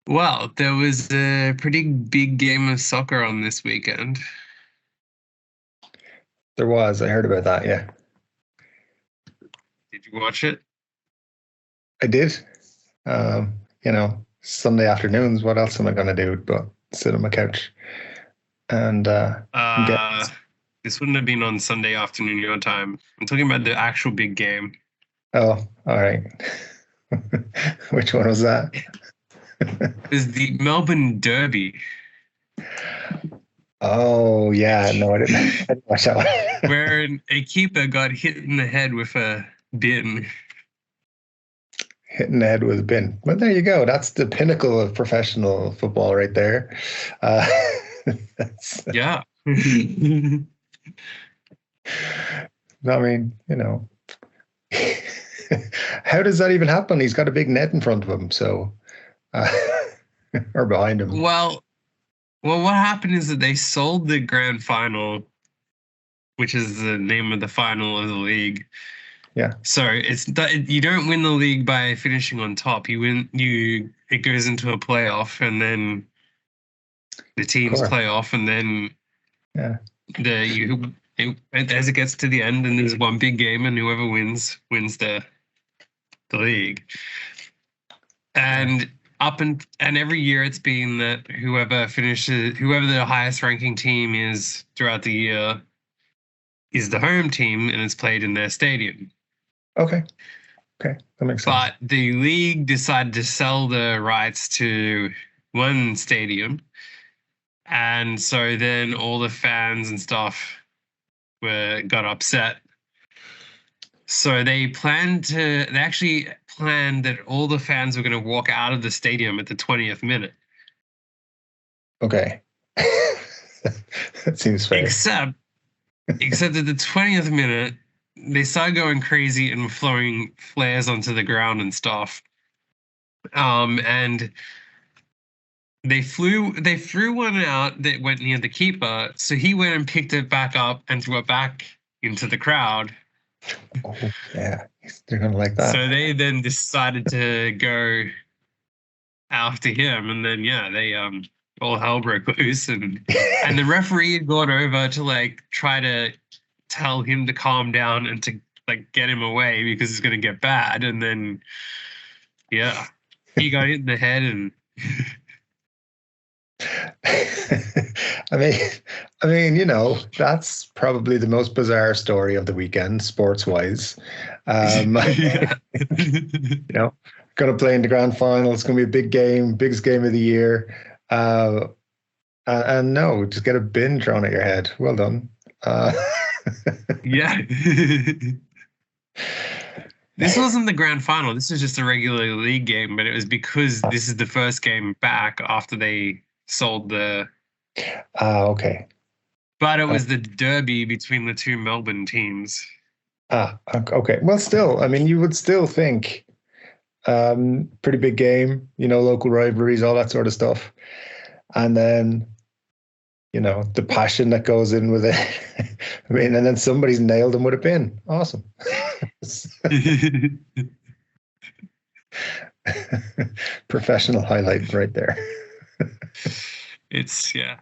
Well, there was a pretty big game of soccer on this weekend. There was. I heard about that. Yeah, Did you watch it? I did. Sunday afternoons. What else am I going to do but sit on my couch and get? Uh, this wouldn't have been on Sunday afternoon your time. I'm talking about the actual big game. Oh, all right. Which one was that? It was the Melbourne Derby, Oh, yeah. No, I didn't watch that one. where a keeper got hit in the head with a bin. Hitting the head with a bin. Well, there you go. That's the pinnacle of professional football right there. Uh, Yeah. I mean, how does that even happen? He's got a big net in front of him, so uh, or behind him. Well, what happened is that they sold the grand final, which is the name of the final of the league. Yeah. So you don't win the league by finishing on top. It goes into a playoff, and then the teams Cool. play off, and then Yeah. as it gets to the end, and there's one big game, and whoever wins the league. And and every year it's been that whoever the highest ranking team is throughout the year is the home team, and it's played in their stadium. Okay. Okay. That makes sense. But the league decided to sell the rights to one stadium. And so then all the fans and stuff got upset. So they actually planned that all the fans were going to walk out of the stadium at the 20th minute. Okay. That seems fair. Except at the 20th minute, they started going crazy and throwing flares onto the ground and stuff. And they threw one out that went near the keeper, so he went and picked it back up and threw it back into the crowd. Oh, yeah. They're gonna like that. So they then decided to go after him, and then they all hell broke loose, and the referee had gone over to try to tell him to calm down and to get him away because it's gonna get bad, and then he got hit in the head and I mean, that's probably the most bizarre story of the weekend, sports-wise. yeah. Going to play in the grand final. It's going to be a big game, biggest game of the year. And no, just get a bin thrown at your head. Well done. Yeah. This wasn't the grand final. This was just a regular league game, but it was because this is the first game back after they sold the. Okay. But it was the derby between the two Melbourne teams. Okay. Well, still, I mean, you would still think pretty big game, local rivalries, all that sort of stuff. And then, the passion that goes in with it. I mean, and then somebody's nailed them with a pin. Awesome. Professional highlight right there. It's yeah.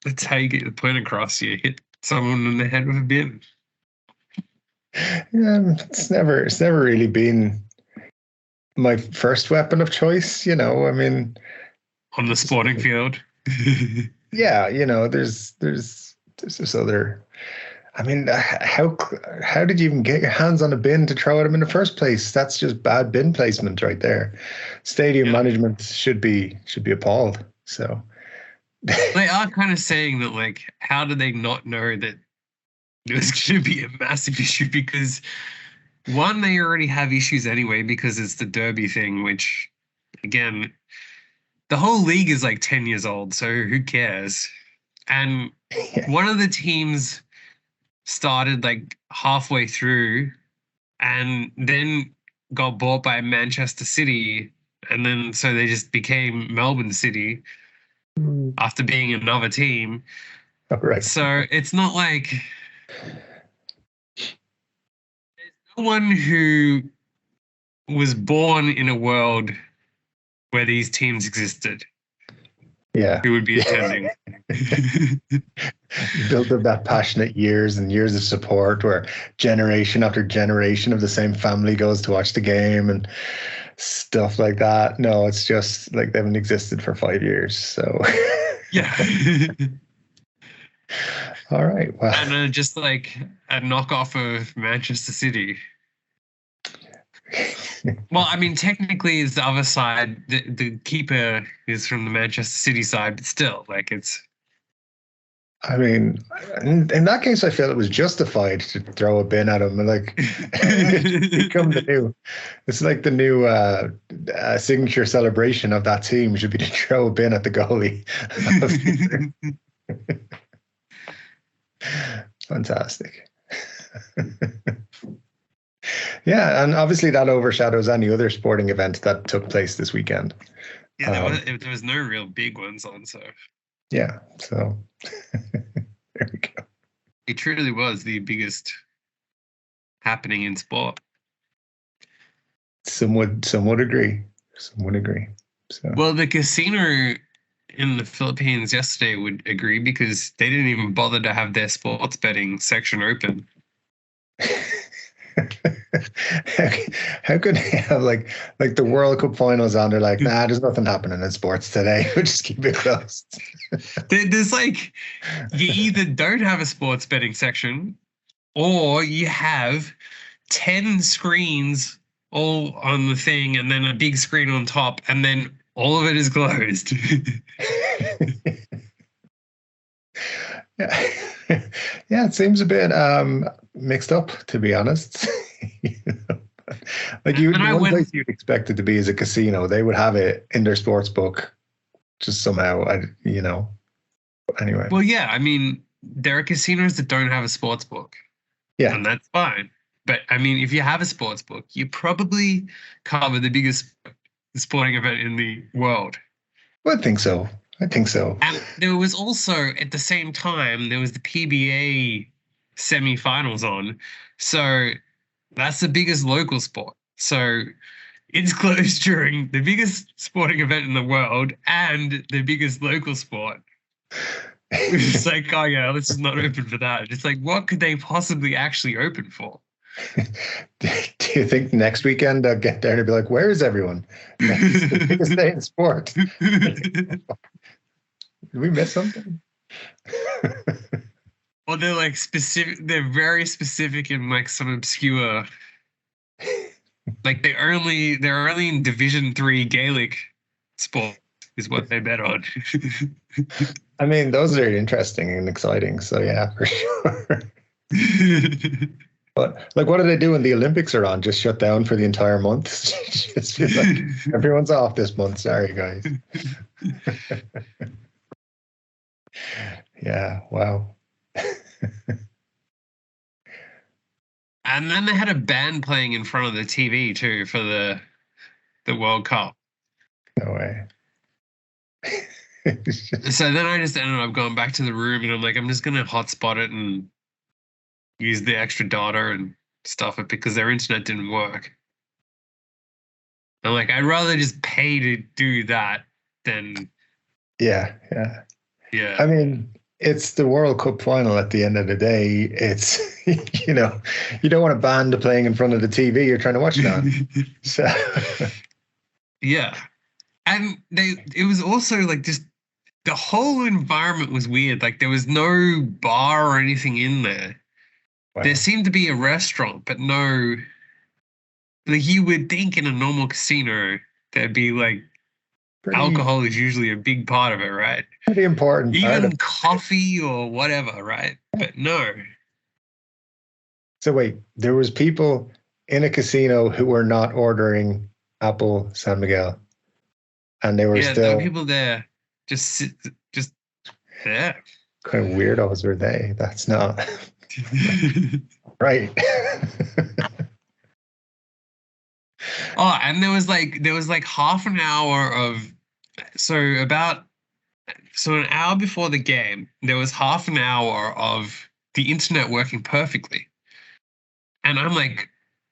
That's how you get the point across. You hit someone in the head with a bin. Yeah, it's never really been my first weapon of choice. I mean, on the sporting field. Yeah, there's this other. I mean, how did you even get your hands on a bin to throw at him in the first place? That's just bad bin placement right there. Stadium management should be appalled. So they are kind of saying that, how did they not know that it was going to be a massive issue? Because one, they already have issues anyway because it's the derby thing, which again, the whole league is 10 years old, so who cares? And one of the teams started halfway through and then got bought by Manchester City, and then so they just became Melbourne City after being another team. Right. So it's not like no one who was born in a world where these teams existed Yeah. who would be attending. Built up that passionate years and years of support where generation after generation of the same family goes to watch the game and stuff like that. No, it's just like they haven't existed for 5 years. So Yeah. all right. Well, And just like a knockoff of Manchester City. Well, I mean, technically, it's the other side. The keeper is from the Manchester City side, but still, like, it's. I mean, in that case, I feel it was justified to throw a bin at him. Like, become the new. It's like the new signature celebration of that team should be to throw a bin at the goalie. Fantastic. Yeah, and obviously that overshadows any other sporting event that took place this weekend. Yeah, there was no real big ones on, so. Yeah, so there we go. It truly was the biggest happening in sport. Some would agree. Some would agree. So. Well, the casino in the Philippines yesterday would agree because they didn't even bother to have their sports betting section open. How could they have like the World Cup finals on? They're like, nah, there's nothing happening in sports today. We'll just keep it closed. There's like, you either don't have a sports betting section or you have 10 screens all on the thing and then a big screen on top and then all of it is closed. Yeah. Yeah, it seems a bit mixed up, to be honest. Like one place you'd expect it to be is a casino. They would have it in their sports book, just somehow. Anyway. Well, yeah, I mean, there are casinos that don't have a sports book. Yeah, and that's fine. But I mean, if you have a sports book, you probably cover the biggest sporting event in the world. I think so. And there was also, at the same time, there was the PBA semi-finals on. So that's the biggest local sport. So it's closed during the biggest sporting event in the world and the biggest local sport. It's like, oh yeah, this is not open for that. It's like, what could they possibly actually open for? Do you think next weekend they'll get there and be like, where is everyone? It's the biggest day in sport. Did we miss something? Well, they're like specific. They're very specific in like some obscure. Like they're only in Division 3 Gaelic sport is what they bet on. I mean, those are interesting and exciting. So yeah, for sure. But like, what do they do when the Olympics are on? Just shut down for the entire month? Just be like, everyone's off this month. Sorry, guys. Yeah. Wow. And then they had a band playing in front of the TV too for the World Cup. No way. So then I just ended up going back to the room and I'm like, I'm just going to hotspot it and use the extra data and stuff it because their internet didn't work. I'm like, I'd rather just pay to do that than. Yeah. I mean, it's the World Cup final at the end of the day. It's, you don't want a band playing in front of the TV you're trying to watch it on. So. Yeah. And it was also like just the whole environment was weird. Like there was no bar or anything in there. Wow. There seemed to be a restaurant, but no. Like you would think in a normal casino there'd be like alcohol is usually a big part of it, right? Pretty important. Even coffee or whatever, right? But no. So wait, there was people in a casino who were not ordering Apple San Miguel, and they were still. There were people there, just there. Kind of weirdos were they? That's not right. Oh, and there was like half an hour of an hour before the game, there was half an hour of the internet working perfectly. And I'm like,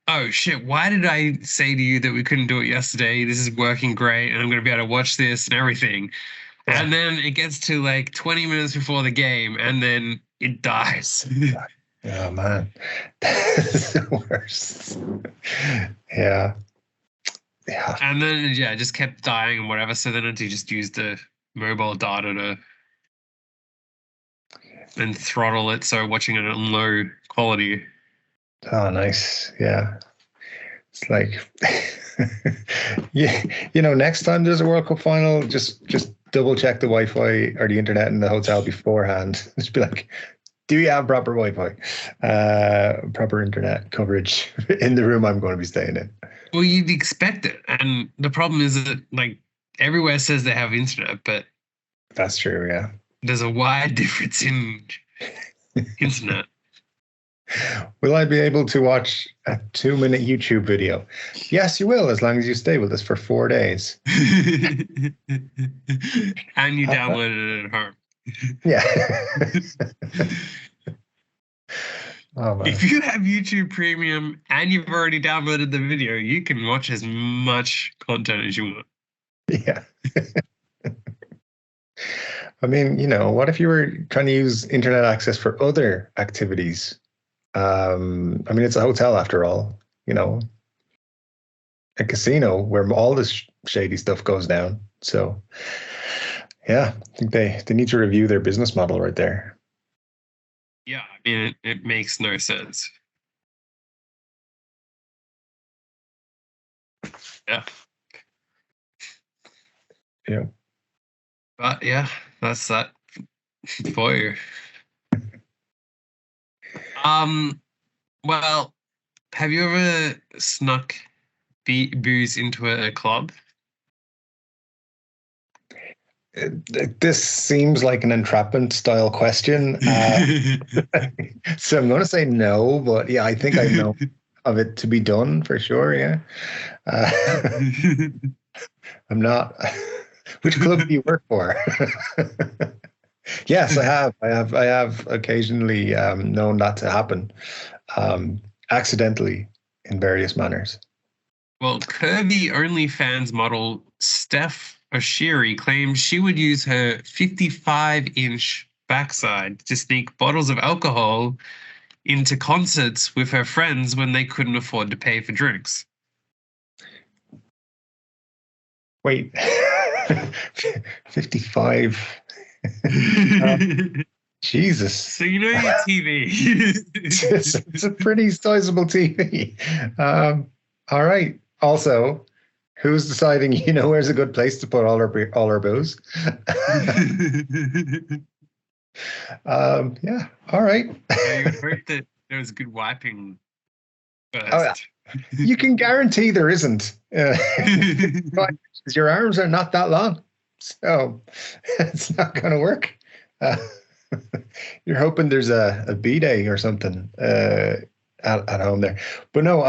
oh shit, why did I say to you that we couldn't do it yesterday? This is working great and I'm going to be able to watch this and everything. Yeah. And then it gets to like 20 minutes before the game and then it dies. Oh man, that's the worst. Yeah. Yeah. And then, yeah, it just kept dying and whatever. So then I had to just use the mobile data to and throttle it. So watching it on low quality. Oh, nice. Yeah. It's like, yeah, next time there's a World Cup final, just double check the Wi-Fi or the internet in the hotel beforehand. Just be like, do you have proper Wi-Fi, proper internet coverage in the room I'm going to be staying in? Well, you'd expect it. And the problem is that, like, everywhere says they have internet, but that's true, yeah. There's a wide difference in internet. Will I be able to watch a 2-minute YouTube video? Yes, you will, as long as you stay with us for 4 days. And you downloaded it at home. Yeah. Oh, man. If you have YouTube Premium and you've already downloaded the video, you can watch as much content as you want. Yeah. I mean, what if you were trying to use internet access for other activities? I mean, it's a hotel after all, a casino where all this shady stuff goes down. So, yeah, I think they need to review their business model right there. Yeah, I mean, it makes no sense. Yeah. Yeah. But yeah, that's that for you. Well, have you ever snuck booze into a club? This seems like an entrapment style question. So I'm going to say no, but yeah, I think I know of it to be done for sure. Yeah. I'm not. Which club do you work for? Yes, I have. I have occasionally known that to happen, accidentally in various manners. Well, Kirby OnlyFans model Steph Oshiri claims she would use her 55-inch backside to sneak bottles of alcohol into concerts with her friends when they couldn't afford to pay for drinks. Wait, 55. Jesus. So you know your TV. It's a pretty sizable TV. All right. Also, who's deciding, where's a good place to put all our booze? Yeah. All right. Yeah, you would hope that there was a good wiping first. Oh, yeah. You can guarantee there isn't. Your arms are not that long, so it's not going to work. You're hoping there's a B-day or something at home there. But no,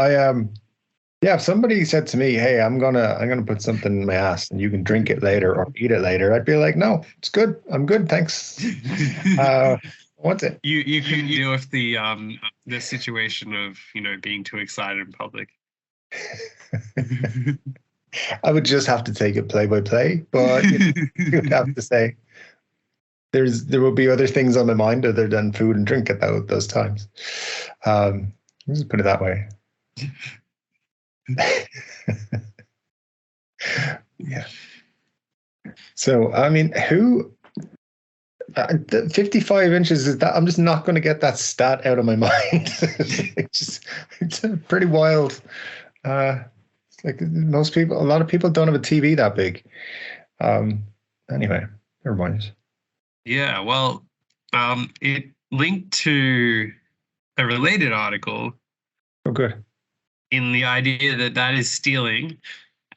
yeah, if somebody said to me, "Hey, I'm gonna put something in my ass and you can drink it later or eat it later," I'd be like, "No, it's good. I'm good, thanks." What's it? You couldn't deal with the situation of being too excited in public. I would just have to take it play by play, but you would have to say there will be other things on my mind other than food and drink at those times. Just put it that way. Yeah. So, I mean, who 55 inches is that? I'm just not going to get that stat out of my mind. It's a pretty wild. Like a lot of people don't have a TV that big. Anyway, never mind. Yeah, well, it linked to a related article. Oh, good. In the idea that is stealing.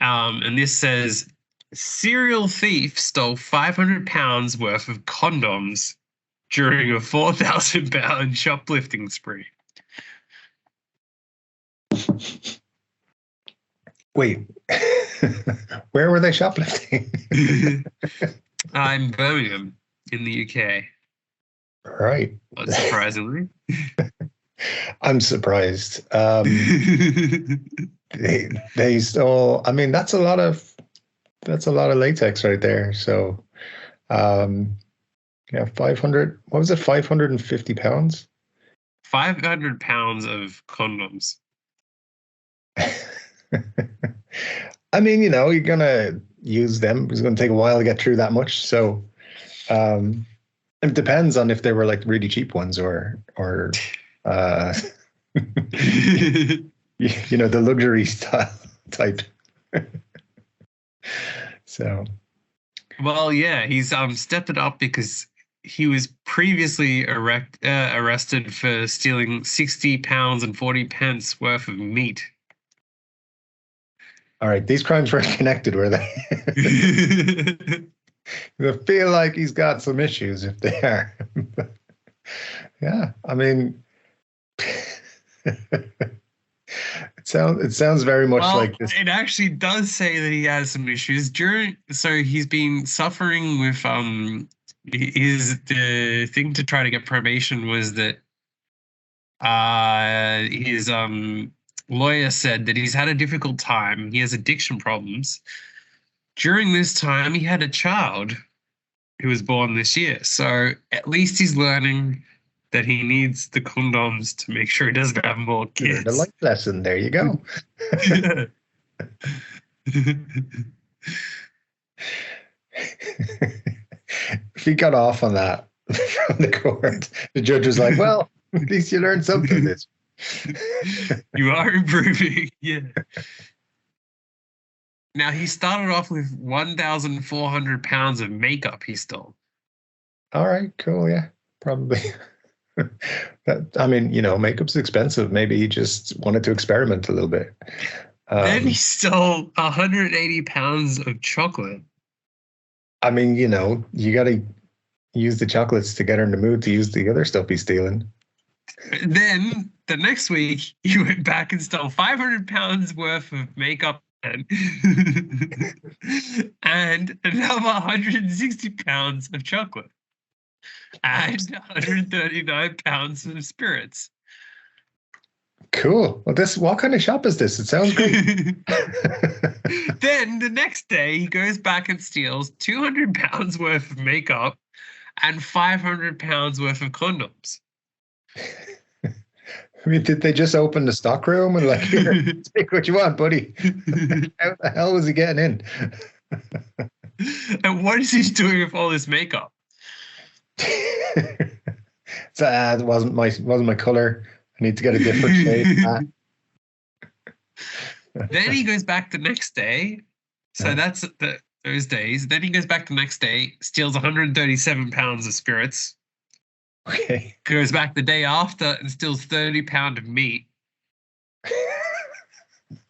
And this says, serial thief stole 500 pounds worth of condoms during a 4,000 pound shoplifting spree. Wait, where were they shoplifting? In Birmingham, in the UK. Right. Not surprisingly. I'm surprised. They stole. I mean, that's a lot of latex right there. So, um, yeah, 500. What was it? 550 pounds. 500 pounds of condoms. I mean, you're gonna use them. It's gonna take a while to get through that much. So, it depends on if they were like really cheap ones or the luxury style type. So, Well, yeah, he's stepped it up because he was previously arrested for stealing 60 pounds and 40 pence worth of meat. all right, these crimes weren't connected, were they? I feel like he's got some issues if they are. Yeah, I mean, it sounds very much like this. It actually does say that he has some issues so he's been suffering with the thing to try to get probation was that his lawyer said that he's had a difficult time. He has addiction problems. During this time, he had a child who was born this year. So at least he's learning that he needs the condoms to make sure he doesn't have more kids. The life lesson. There you go. If he got off on that from the court, the judge was like, well, at least you learned something this. You are improving. Yeah. Now, he started off with 1,400 pounds of makeup he stole. All right, cool. Yeah, probably. I mean, makeup's expensive. Maybe he just wanted to experiment a little bit. Then he stole 180 pounds of chocolate. I mean, you got to use the chocolates to get her in the mood to use the other stuff he's stealing. Then the next week, he went back and stole 500 pounds worth of makeup and another 160 pounds of chocolate and 139 pounds of spirits. Cool. Well, what kind of shop is this? It sounds great. Then the next day, he goes back and steals 200 pounds worth of makeup and 500 pounds worth of condoms. I mean, did they just open the stock room and here, take what you want, buddy? How the hell was he getting in? And what is he doing with all this makeup? It wasn't my color. I need to get a different shade. Then he goes back the next day. So that's those days. Then he goes back the next day, steals 137 pounds of spirits. Okay. Goes back the day after and steals 30 pounds of meat.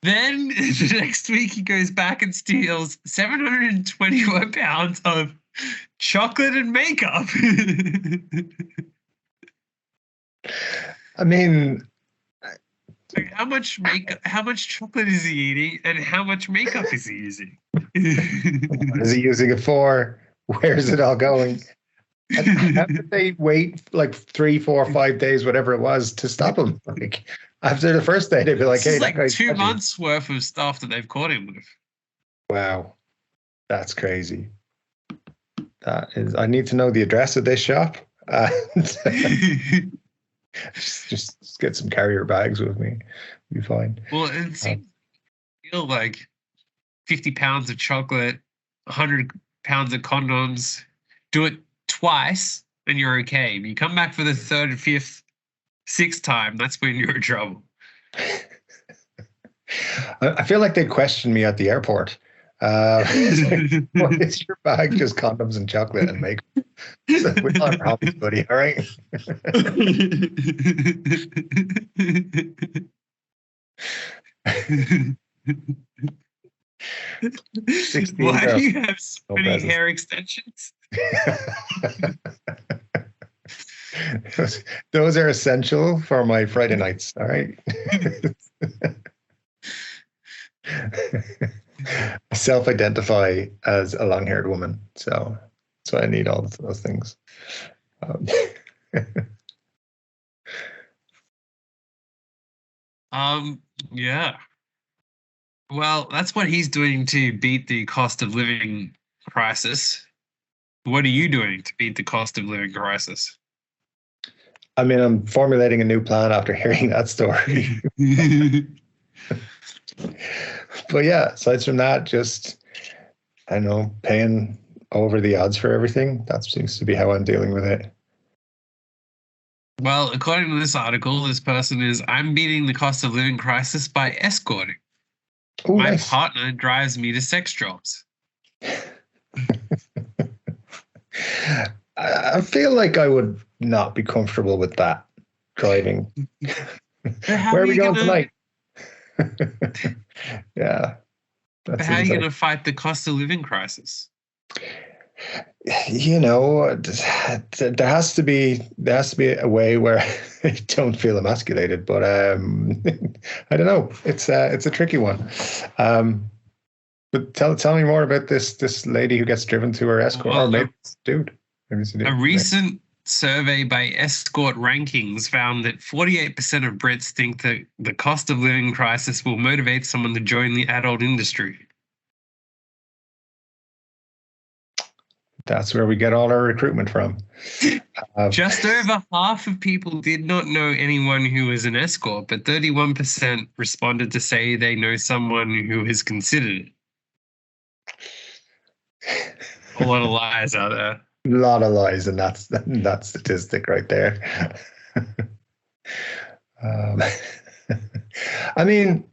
Then the next week he goes back and steals 721 pounds of chocolate and makeup. I mean, how much chocolate is he eating and how much makeup is he using? What is he using it for? Where is it all going? How did they wait 3, 4, 5 days, whatever it was, to stop him? After the first day, they'd be like, "Hey, that guy's 2 months worth of stuff that they've caught him with." Wow, that's crazy. That is. I need to know the address of this shop. Just get some carrier bags with me. Be fine. Well, it seems feel like 50 pounds of chocolate, 100 pounds of condoms. Do it twice and you're okay. But you come back for the third, fifth, sixth time, that's when you're in trouble. I feel like they'd question me at the airport. What is your bag? Just condoms and chocolate and makeup. So we're not hobbies, buddy. All right. 16 Why do you have so many hair extensions? Those are essential for my Friday nights. All right. I self-identify as a long-haired woman, so I need all of those things. Yeah. Well, that's what he's doing to beat the cost of living crisis. What are you doing to beat the cost of living crisis? I mean, I'm formulating a new plan after hearing that story. But yeah, aside from that, just, I don't know, paying over the odds for everything. That seems to be how I'm dealing with it. Well, according to this article, this person is, I'm beating the cost of living crisis by escorting. Oh, My nice. partner drives me to sex jobs. I feel like I would not be comfortable with that driving. But how Where are are we you going gonna tonight? Yeah, that but how are seems you like, gonna fight the cost of living crisis? you know, there has to be a way where I don't feel emasculated. But I don't know. It's a tricky one. But tell me more about this lady who gets driven to her escort, or Well, maybe it's a dude. Maybe it's a a dude. recent survey by Escort Rankings found that 48% of Brits think that the cost of living crisis will motivate someone to join the adult industry. That's where we get all our recruitment from. Just over half of people did not know anyone who was an escort, but 31% responded to say they know someone who has considered it. A lot of lies out there. A lot of lies in that statistic right there. um, I mean,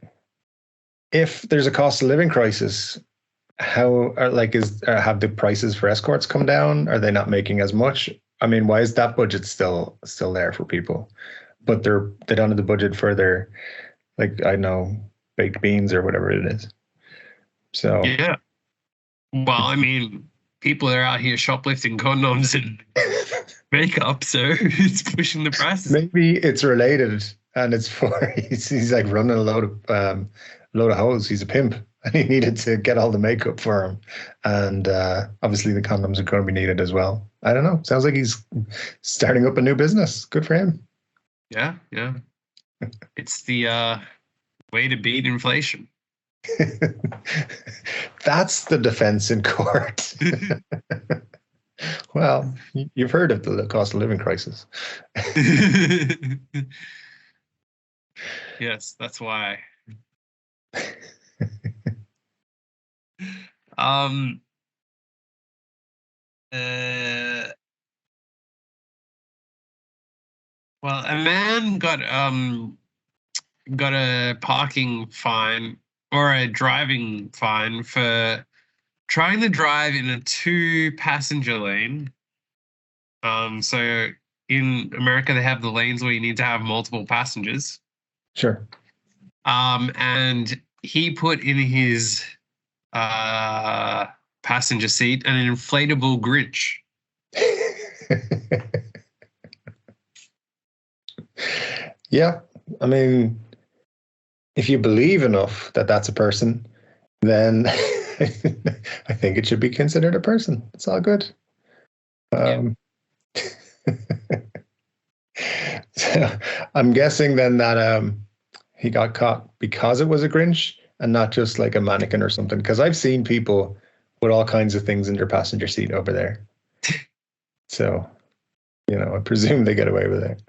if there's a cost of living crisis, how are like is have the prices for escorts come down? Are they not making as much? I mean, why is that budget still there for people, but they don't have the budget for their, like, I don't know, baked beans or whatever it is. So Yeah. Well, I mean, people are out here shoplifting condoms and makeup, so it's pushing the prices. maybe it's related, and it's for he's like running a load of hoes. He's a pimp, and he needed to get all the makeup for him, and obviously the condoms are going to be needed as well. I don't know. Sounds like he's starting up a new business. Good for him. Yeah, yeah. It's the way to beat inflation. That's the defense in court. Well, you've heard of the cost of living crisis. Yes, that's why. Um uh well, a man got a parking fine or a driving fine for trying to drive in a two-passenger lane. So in America, they have the lanes where you need to have multiple passengers. Sure. And he put in his passenger seat an inflatable Grinch. Yeah, I mean, if you believe enough that that's a person, then I think it should be considered a person. It's all good. So I'm guessing then that he got caught because it was a Grinch and not just like a mannequin or something. Because I've seen people with all kinds of things in their passenger seat over there. So, I presume they get away with it.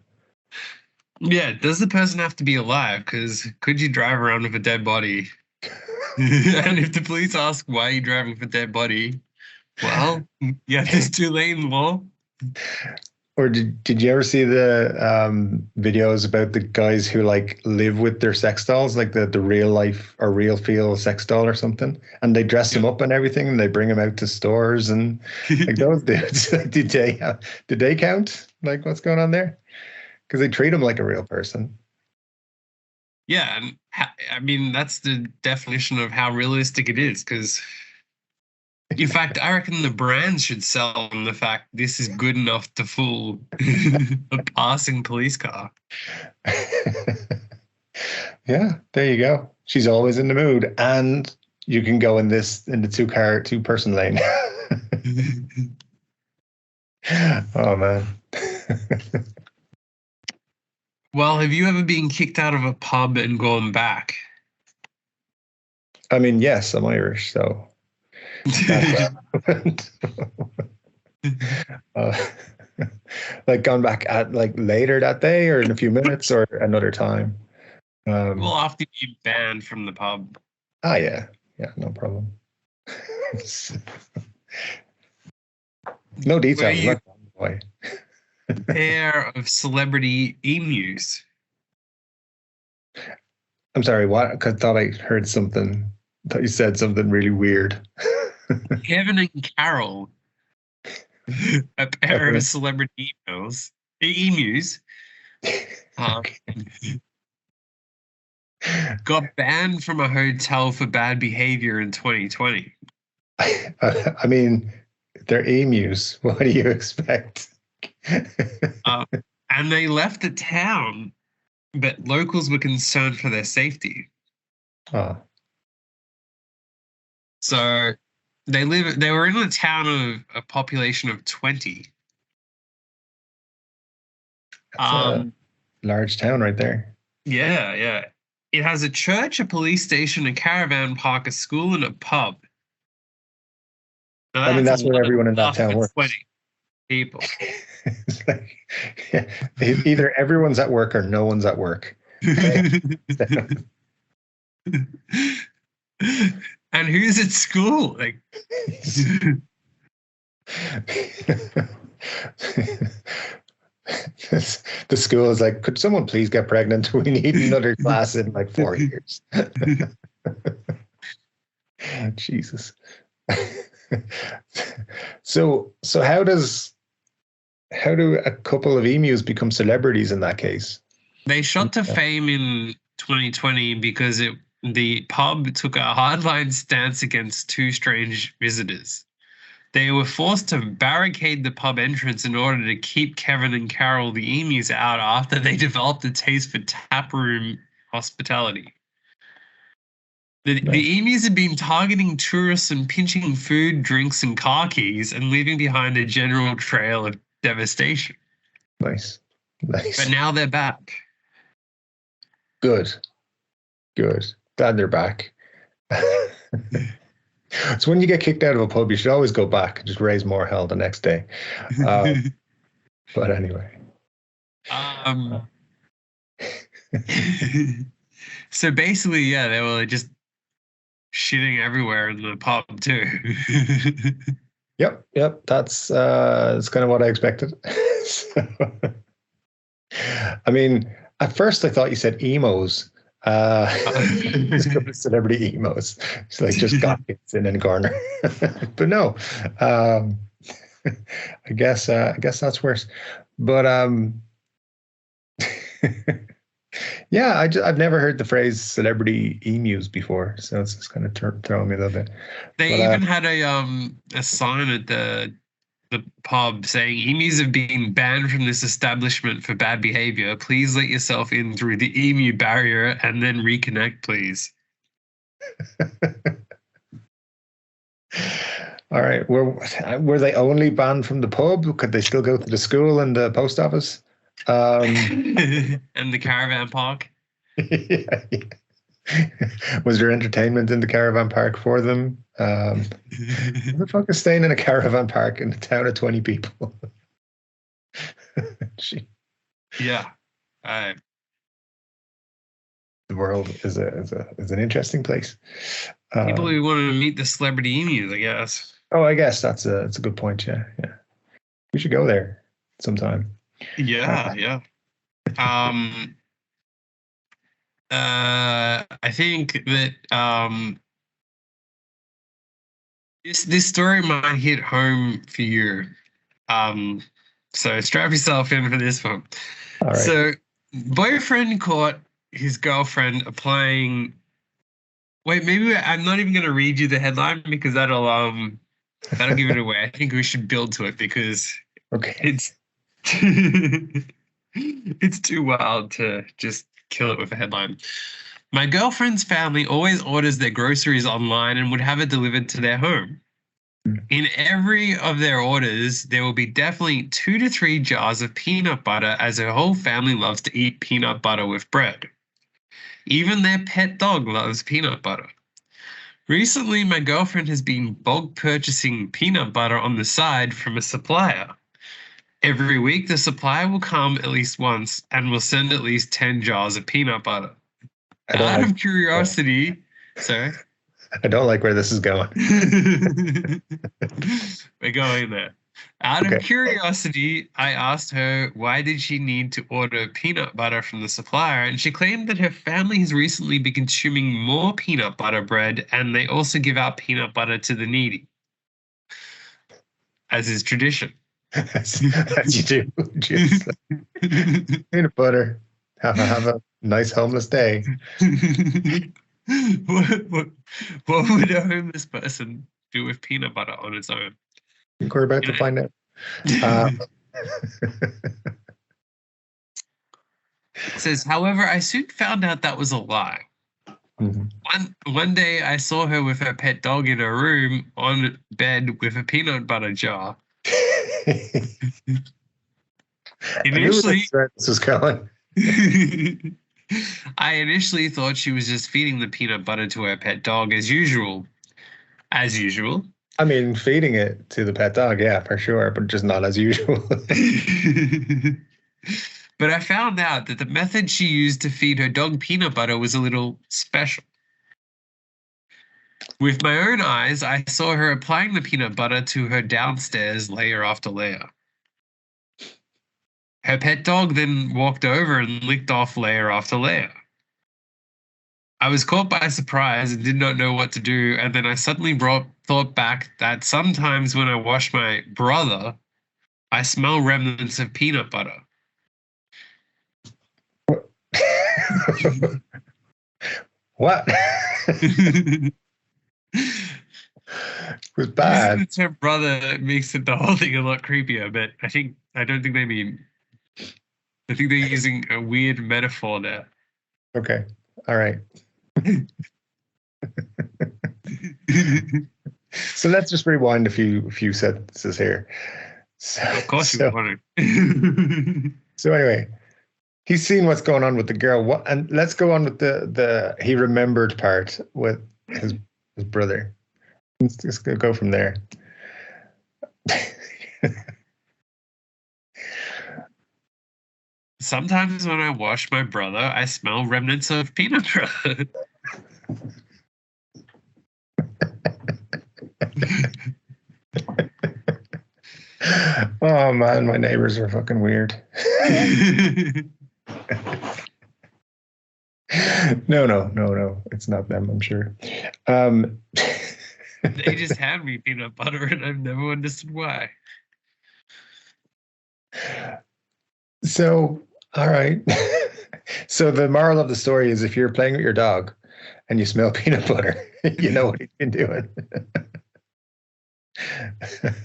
Yeah, does the person have to be alive? Because could you drive around with a dead body? And if the police ask why are you driving with a dead body, well, yeah, there's 2 lanes, well. Or did you ever see the videos about the guys who like live with their sex dolls, like the real life or real feel sex doll or something, and they dress them up and everything, and they bring them out to stores and like those dudes? Did they count? Like, what's going on there? Because they treat them like a real person. Yeah, and I mean that's the definition of how realistic it is. Because in fact, I reckon the brands should sell them the fact this is good enough to fool a passing police car. Yeah, there you go. She's always in the mood, and you can go in the two-person lane. Oh man. Well, have you ever been kicked out of a pub and gone back? I mean, yes, I'm Irish, so that's happened. uh, like gone back at like later that day or in a few minutes or another time. Well, Um, after you banned from the pub. yeah, yeah, no problem. No Were details. you Look, boy. a pair of celebrity emus? I'm sorry. What? 'Cause I thought I heard something. I thought you said something really weird. Kevin and Carol, a pair of celebrity emus, um, got banned from a hotel for bad behavior in 2020. I mean, they're emus. What do you expect? Uh, and they left the town, but locals were concerned for their safety. Oh, So they were in a town of a population of 20. that's a Um, large town right there. yeah, yeah. It has a church, a police station, a caravan park, a school, and a pub. Now I mean, that's a that's where lot of everyone in that stuff town for works. 20 people. It's like, yeah, either everyone's at work or no one's at work. And who's at school? Like, The school is like, could someone please get pregnant? We need another class in like 4 years. Jesus. So how do a couple of emus become celebrities in that case? they shot to fame in 2020 because the pub took a hardline stance against two strange visitors. They were forced to barricade the pub entrance in order to keep Kevin and Carol, the emus, out after they developed a taste for taproom hospitality. The emus had been targeting tourists and pinching food, drinks, and car keys and leaving behind a general trail of devastation. Nice. But now they're back. Good. Glad they're back. So when you get kicked out of a pub, you should always go back and just raise more hell the next day. But anyway. So basically, yeah, they were just shitting everywhere in the pub too. Yep. That's kind of what I expected. So, I mean, at first I thought you said emos. Celebrity emos. It's like just got in a corner. But no. I guess that's worse. But yeah, I've never heard the phrase celebrity emus before, so it's just kind of throwing me a little bit. They even had a sign at the pub saying emus have been banned from this establishment for bad behavior. Please let yourself in through the emu barrier and then reconnect, please. All right. Were they only banned from the pub? Could they still go to the school and the post office? And the caravan park? Yeah. Was there entertainment in the caravan park for them? Who the fuck is staying in a caravan park in a town of 20 people? Yeah. The world is an interesting place. People who wanted to meet the celebrity emus, I guess. Oh, I guess that's a good point. Yeah. We should go there sometime. Yeah. I think that this story might hit home for you. So strap yourself in for this one. All right. So, boyfriend caught his girlfriend applying. Wait, maybe I'm not even going to read you the headline because that'll give it away. I think we should build to it because it's it's too wild to just kill it with a headline. My girlfriend's family always orders their groceries online and would have it delivered to their home. In every of their orders, there will be definitely 2 to 3 jars of peanut butter, as her whole family loves to eat peanut butter with bread. Even their pet dog loves peanut butter. Recently, my girlfriend has been bulk purchasing peanut butter on the side from a supplier. Every week, the supplier will come at least once and will send at least 10 jars of peanut butter. Out of curiosity, sorry. I don't like where this is going. We're going there. Out of curiosity, I asked her why did she need to order peanut butter from the supplier, and she claimed that her family has recently been consuming more peanut butter bread, and they also give out peanut butter to the needy, as is tradition. As you do. Just peanut butter. Have a nice homeless day. What would a homeless person do with peanut butter on its own? I think we're about to find out. It says, however, I soon found out that was a lie. One day I saw her with her pet dog in her room on bed with a peanut butter jar. Initially, this was going. I initially thought she was just feeding the peanut butter to her pet dog as usual. As usual. I mean, feeding it to the pet dog, yeah, for sure, but just not as usual. But I found out that the method she used to feed her dog peanut butter was a little special. With my own eyes, I saw her applying the peanut butter to her downstairs layer after layer. Her pet dog then walked over and licked off layer after layer. I was caught by surprise and did not know what to do, and then I suddenly thought back that sometimes when I wash my brother, I smell remnants of peanut butter. What? It was bad. It's her brother makes it the whole thing a lot creepier, but I don't think they mean. I think they're using a weird metaphor there. Okay. All right. So let's just rewind a few sentences here. Of course you want to. So anyway, he's seen what's going on with the girl. And let's go on with the he remembered part with his brother. Let's just go from there. Sometimes when I wash my brother, I smell remnants of peanut butter. Oh man, my neighbors are fucking weird. No, it's not them, I'm sure. They just hand me peanut butter and I've never understood why. So, all right. So the moral of the story is if you're playing with your dog and you smell peanut butter, you know what he's been doing.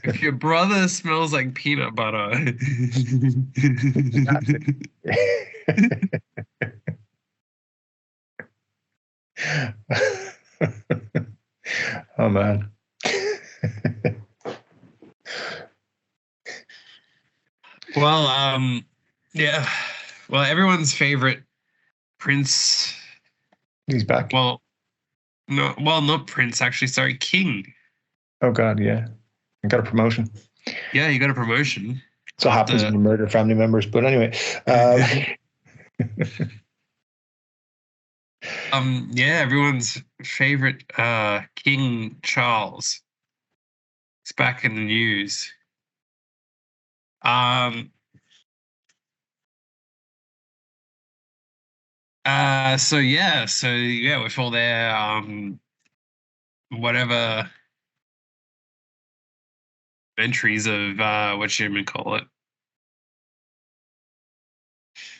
If your brother smells like peanut butter. Oh man. Well, yeah. Well, everyone's favorite prince. He's back. Well, no, not prince, actually. Sorry, king. Oh God, yeah. I got a promotion. Yeah, you got a promotion. So happens when you murder family members. But anyway. Yeah, everyone's favorite King Charles. It's back in the news. So with all their whatever entries of what you call it.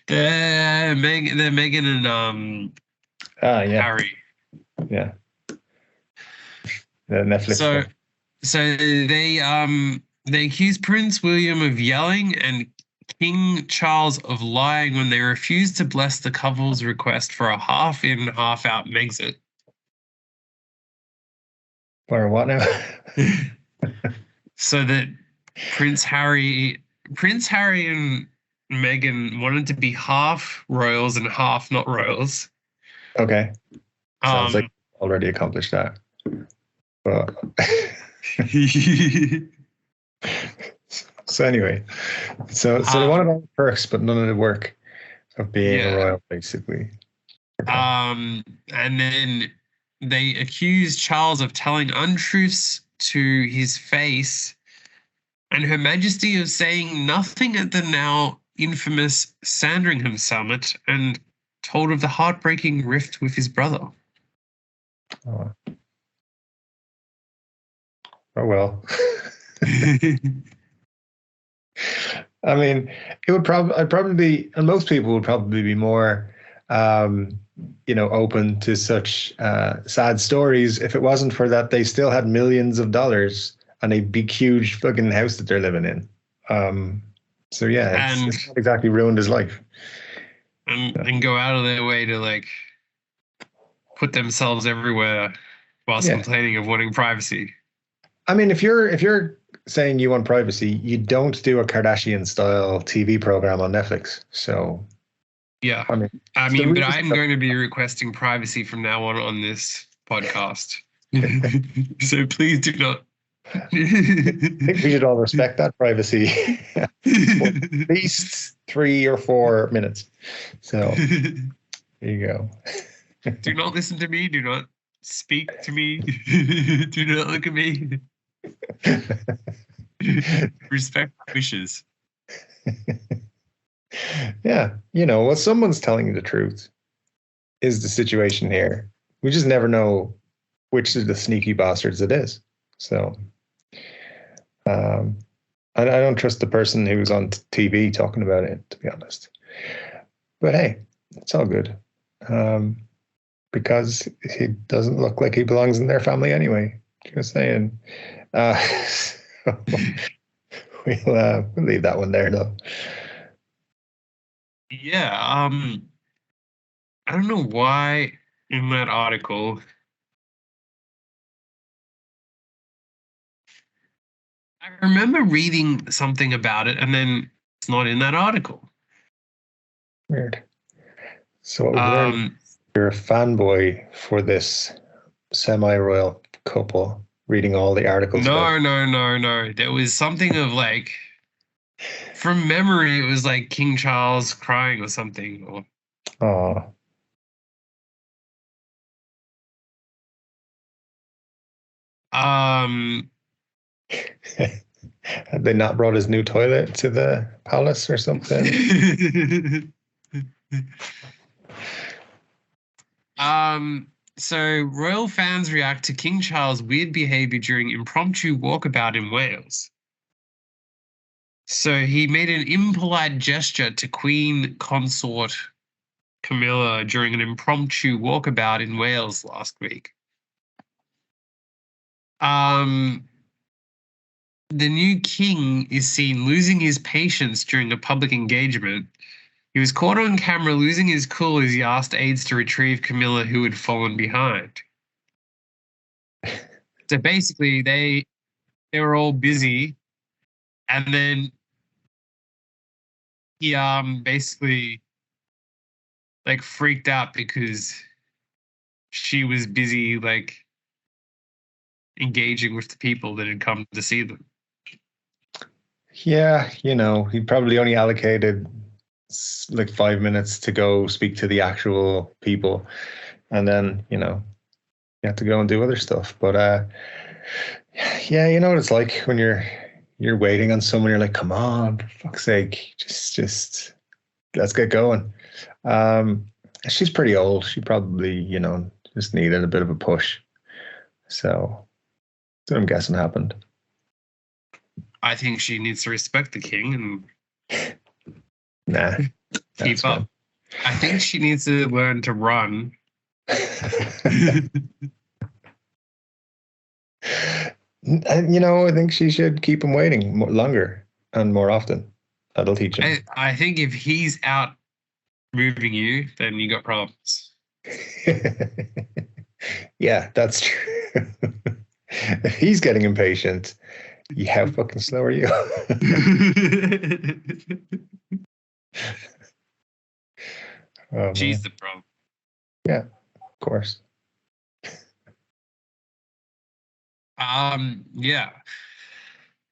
The Meghan and yeah. Harry. Yeah. The Netflix. So they accused Prince William of yelling and King Charles of lying when they refused to bless the couple's request for a half-in, half-out Megxit. For what now? so that Prince Harry and Meghan wanted to be half royals and half not royals. Okay. Sounds like Um, already accomplished that. But so anyway, so they wanted all the perks, but none of the work of being a yeah. royal, basically. Okay. And then they accused Charles of telling untruths to his face, and Her Majesty of saying nothing at the now infamous Sandringham summit, and told of the heartbreaking rift with his brother. Oh, oh well. I mean, it would probably, I'd probably be, and most people would probably be more, open to such sad stories if it wasn't for that they still had millions of dollars and a big, huge fucking house that they're living in. So yeah, it's not exactly ruined his life. And go out of their way to like put themselves everywhere whilst complaining of wanting privacy. I mean, if you're saying you want privacy, you don't do a Kardashian style TV program on Netflix. So yeah, I mean, but I'm going to be requesting privacy from now on this podcast. So please do not. I think we should all respect that privacy for at least 3 or 4 minutes. So there you go. Do not listen to me. Do not speak to me. Do not look at me. Respect my wishes. Yeah, well, someone's telling you the truth is the situation here. We just never know which of the sneaky bastards it is. So I don't trust the person who's on TV talking about it, to be honest. But hey, it's all good. Because he doesn't look like he belongs in their family anyway. Just saying. We'll leave that one there, though. Yeah. I don't know why in that article. I remember reading something about it, and then it's not in that article. Weird. So what we've learned, you're a fanboy for this semi-royal couple, reading all the articles. No. There was something of like, from memory, it was like King Charles crying or something. Oh. Had they not brought his new toilet to the palace or something? So royal fans react to King Charles' weird behavior during impromptu walkabout in Wales. So he made an impolite gesture to Queen Consort Camilla during an impromptu walkabout in Wales last week. The new king is seen losing his patience during a public engagement. He was caught on camera losing his cool as he asked aides to retrieve Camilla, who had fallen behind. So basically, they were all busy, and then he basically like freaked out because she was busy like engaging with the people that had come to see them. Yeah, he probably only allocated like 5 minutes to go speak to the actual people, and then you have to go and do other stuff. But yeah, you know what it's like when you're waiting on someone. You're like, come on, for fuck's sake, just let's get going. She's pretty old. She probably just needed a bit of a push. So that's what I'm guessing happened. I think she needs to respect the king and keep up. I think she needs to learn to run. And I think she should keep him waiting longer and more often. That'll teach him. I think if he's out moving you, then you got problems. Yeah, that's true. If he's getting impatient, Yeah, how fucking slow are you? Oh She's man. the problem. Yeah, of course. Yeah.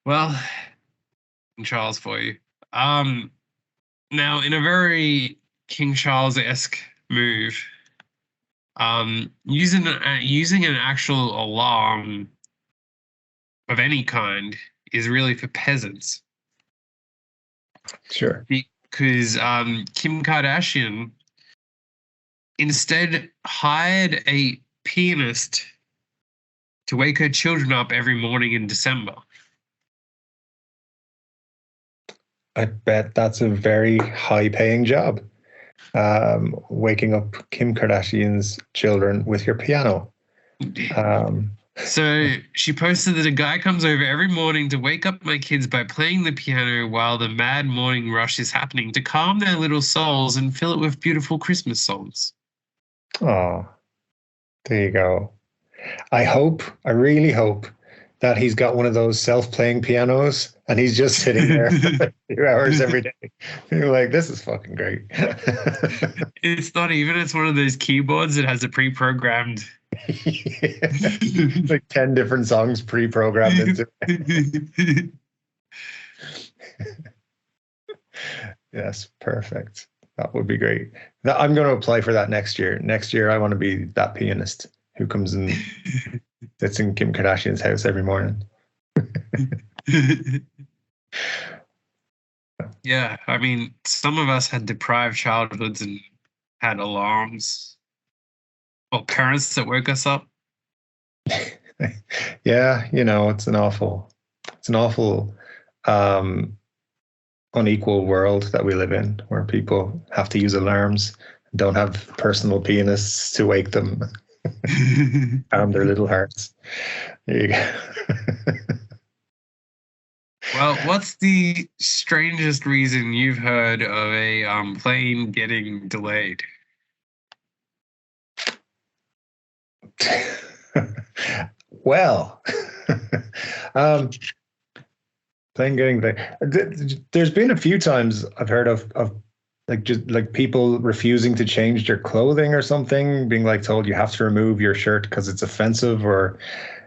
Well, King Charles for you. Um, Now in a very King Charles-esque move, using an actual alarm of any kind is really for peasants Sure. because Kim Kardashian instead hired a pianist to wake her children up every morning in December. I bet that's a very high paying job. Waking up Kim Kardashian's children with your piano. So she posted that a guy comes over every morning to wake up my kids by playing the piano while the mad morning rush is happening to calm their little souls and fill it with beautiful Christmas songs. Oh, there you go. I really hope that he's got one of those self-playing pianos and he's just sitting there for a few hours every day. You're like, this is fucking great. It's not even, it's one of those keyboards that has a pre-programmed. Like 10 different songs pre-programmed into it. Yes, perfect. That would be great. I'm going to apply for that next year. Next year, I want to be that pianist who comes and sits in Kim Kardashian's house every morning. Yeah, I mean, some of us had deprived childhoods and had alarms or parents that woke us up. Yeah, it's an awful unequal world that we live in, where people have to use alarms and don't have personal pianists to wake them, calm their little hearts. There you go. Well, what's the strangest reason you've heard of a plane getting delayed? Well, plane getting delayed. There's been a few times I've heard of like just like people refusing to change their clothing or something, being like told you have to remove your shirt because it's offensive, or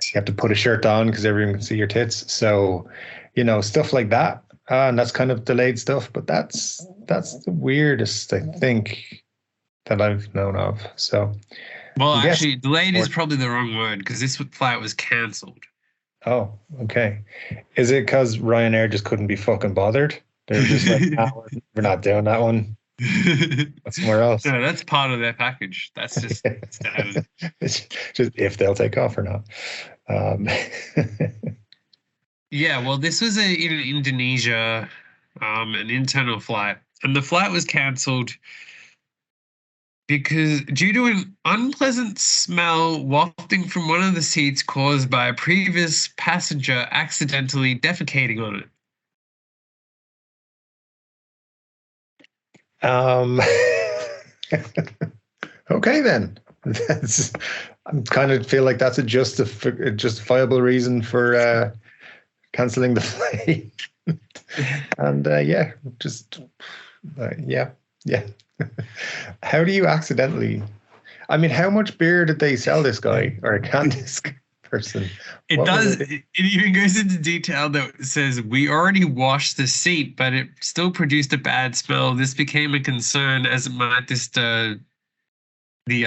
you have to put a shirt on because everyone can see your tits. So, stuff like that. And that's kind of delayed stuff, but that's the weirdest, I think, that I've known of. So, Well, I'm guessing. actually, delayed is probably the wrong word because this flight was cancelled. Oh, okay. Is it because Ryanair just couldn't be fucking bothered? They were just like, nah, we're not doing that one. Somewhere else. No, that's part of their package. That's just standard. It's just if they'll take off or not. Yeah, well, this was in Indonesia, an internal flight, and the flight was cancelled because due to an unpleasant smell wafting from one of the seats caused by a previous passenger accidentally defecating on it. Okay then. I kind of feel like that's a justifiable reason for canceling the flight. And yeah. How do you accidentally? I mean, how much beer did they sell this guy, or can this person? It does. It even goes into detail that says we already washed the seat, but it still produced a bad smell. This became a concern as it might disturb the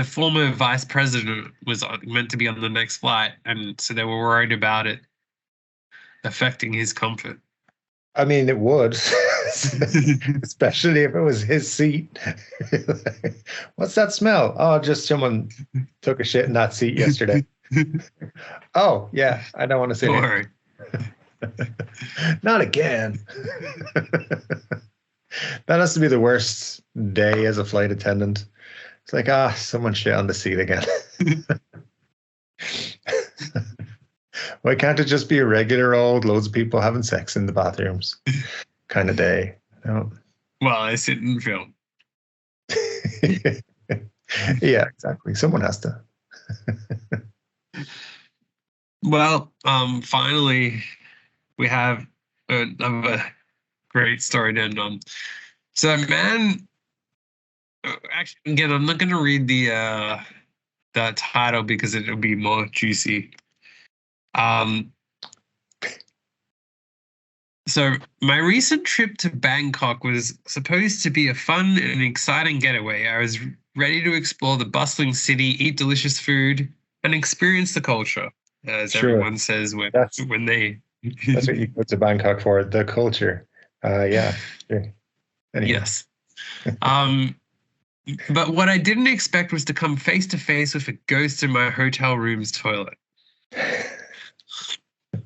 former vice president was meant to be on the next flight, and so they were worried about it affecting his comfort. I mean, it would, especially if it was his seat. What's that smell? Oh, just someone took a shit in that seat yesterday. Oh, yeah, I don't want to sit here. Not again. That has to be the worst day as a flight attendant. It's like, someone shit on the seat again. Why can't it just be a regular old loads of people having sex in the bathrooms kind of day? No. Well, I sit in film. Yeah, exactly. Someone has to. Well, finally, we have another great story to end on. So, man, actually, again, I'm not going to read the title because it'll be more juicy. Um, so my recent trip to Bangkok was supposed to be a fun and exciting getaway. I was ready to explore the bustling city, eat delicious food, and experience the culture, as Sure. everyone says That's when they. that's what you go to Bangkok for, the culture. Yeah. Sure. Anyway. Yes. But what I didn't expect was to come face to face with a ghost in my hotel room's toilet.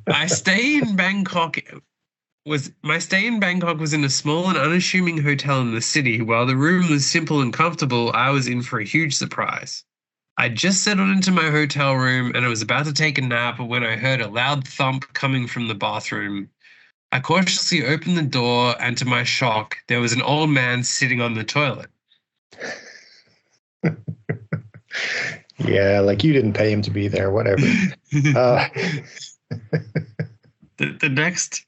My stay in Bangkok was in a small and unassuming hotel in the city. While the room was simple and comfortable, I was in for a huge surprise. I just settled into my hotel room and I was about to take a nap when I heard a loud thump coming from the bathroom. I cautiously opened the door, and to my shock, there was an old man sitting on the toilet. Yeah, like you didn't pay him to be there, whatever. The next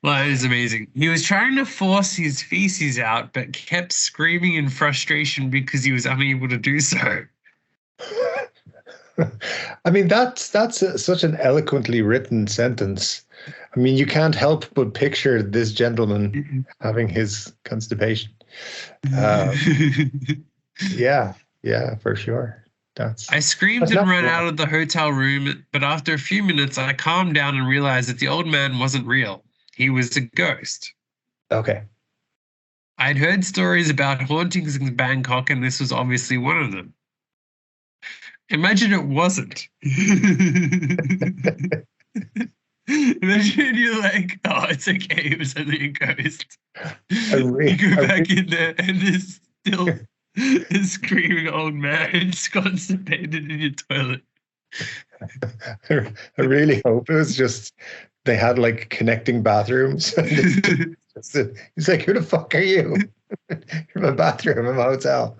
line is amazing. He was trying to force his feces out, but kept screaming in frustration because he was unable to do so. I mean, that's such an eloquently written sentence. I mean, you can't help but picture this gentleman having his constipation. Yeah, for sure. I screamed and ran out of the hotel room, but after a few minutes, I calmed down and realized that the old man wasn't real. He was a ghost. Okay. I'd heard stories about hauntings in Bangkok, and this was obviously one of them. Imagine it wasn't. Imagine you're like, oh, it's okay, it was only a ghost. You go back in there and there's still a screaming old man constipated in your toilet. I really hope it was just they had like connecting bathrooms. He's like, who the fuck are you? You're in my bathroom in my hotel.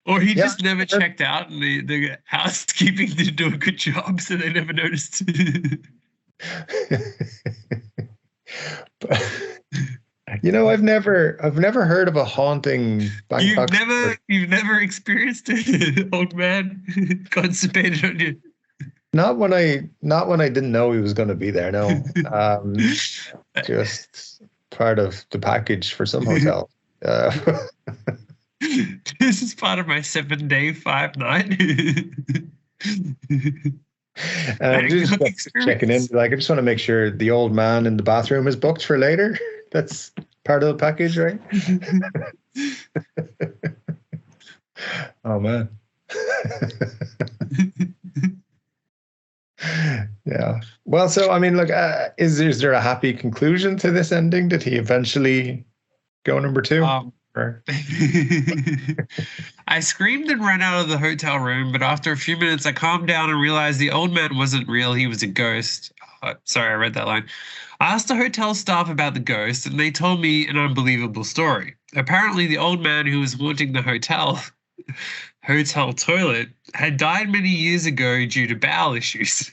Or he just never checked out and the housekeeping didn't do a good job, so they never noticed. But, you know, I've never heard of a haunting Bangkok. You've never experienced it, old man constipated on you. Not when I didn't know he was going to be there. No, just part of the package for some hotel. This is part of my 7-day, 5-night. Just checking in. Like, I just want to make sure the old man in the bathroom is booked for later. That's part of the package, right? Oh man. Yeah. Well, so I mean, look, is there a happy conclusion to this ending? Did he eventually go number 2? I screamed and ran out of the hotel room, but after a few minutes, I calmed down and realized the old man wasn't real. He was a ghost. Sorry, I read that line. I asked the hotel staff about the ghost, and they told me an unbelievable story. Apparently, the old man who was haunting the hotel toilet had died many years ago due to bowel issues.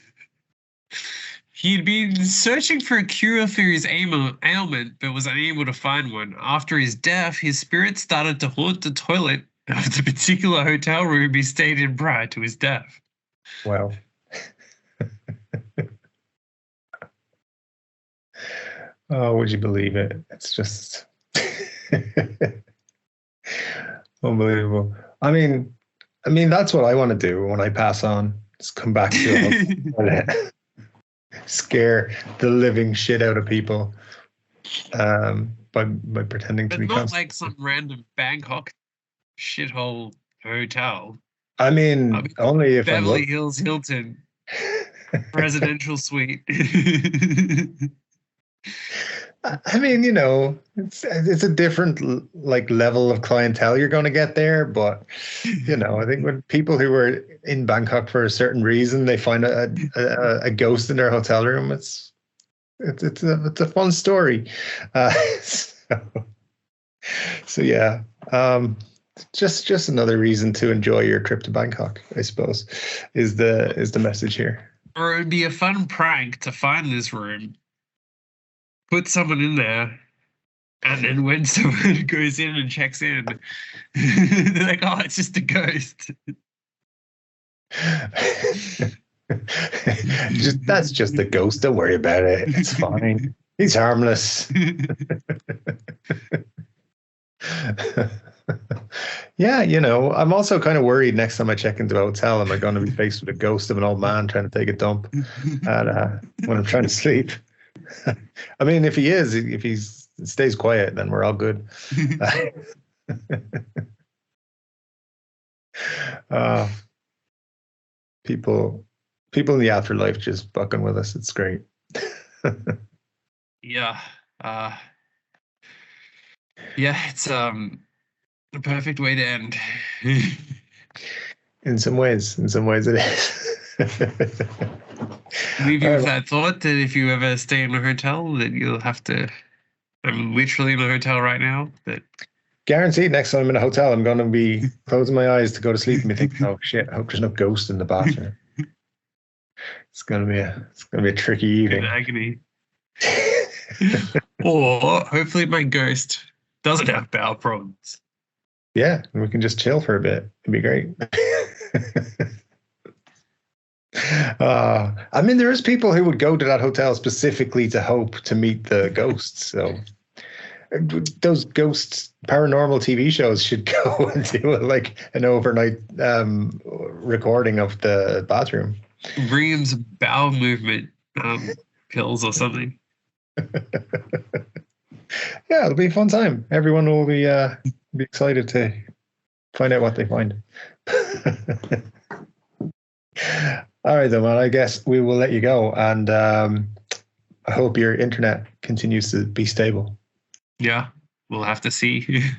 He'd been searching for a cure for his ailment, but was unable to find one. After his death, his spirit started to haunt the toilet of the particular hotel room he stayed in prior to his death. Wow. Oh, would you believe it? It's just unbelievable. I mean, that's what I want to do when I pass on. Just come back to scare the living shit out of people by pretending to be not like some random Bangkok shithole hotel. I mean only if Beverly Hills Hilton presidential suite. I mean, you know, it's a different like level of clientele you're going to get there, but you know, I think when people who are in Bangkok for a certain reason, they find a ghost in their hotel room, it's a fun story. So yeah, just another reason to enjoy your trip to Bangkok, I suppose, is the message here. Or it would be a fun prank to find this room, put someone in there, and then when someone goes in and checks in, they're like, "Oh, it's just a ghost." That's just a ghost. Don't worry about it. It's fine. He's harmless. Yeah, I'm also kind of worried next time I check into a hotel, am I going to be faced with a ghost of an old man trying to take a dump when I'm trying to sleep? I mean, if he stays quiet, then we're all good. People in the afterlife just fucking with us. It's great. Yeah. Yeah, it's the perfect way to end. In some ways it is. Leave you with that thought that if you ever stay in a hotel, that you'll have to. I'm literally in a hotel right now. That guaranteed next time I'm in a hotel, I'm going to be closing my eyes to go to sleep and be thinking, "Oh shit, I hope there's no ghost in the bathroom." It's going to be a tricky evening. In agony. Or hopefully my ghost doesn't have bowel problems. Yeah, and we can just chill for a bit. It'd be great. I mean, there is people who would go to that hotel specifically to hope to meet the ghosts. So those ghost paranormal TV shows should go and do an overnight recording of the bathroom. Ream's bowel movement pills or something. Yeah, it'll be a fun time. Everyone will be excited to find out what they find. All right, then, man. I guess we will let you go, and I hope your internet continues to be stable. Yeah, we'll have to see.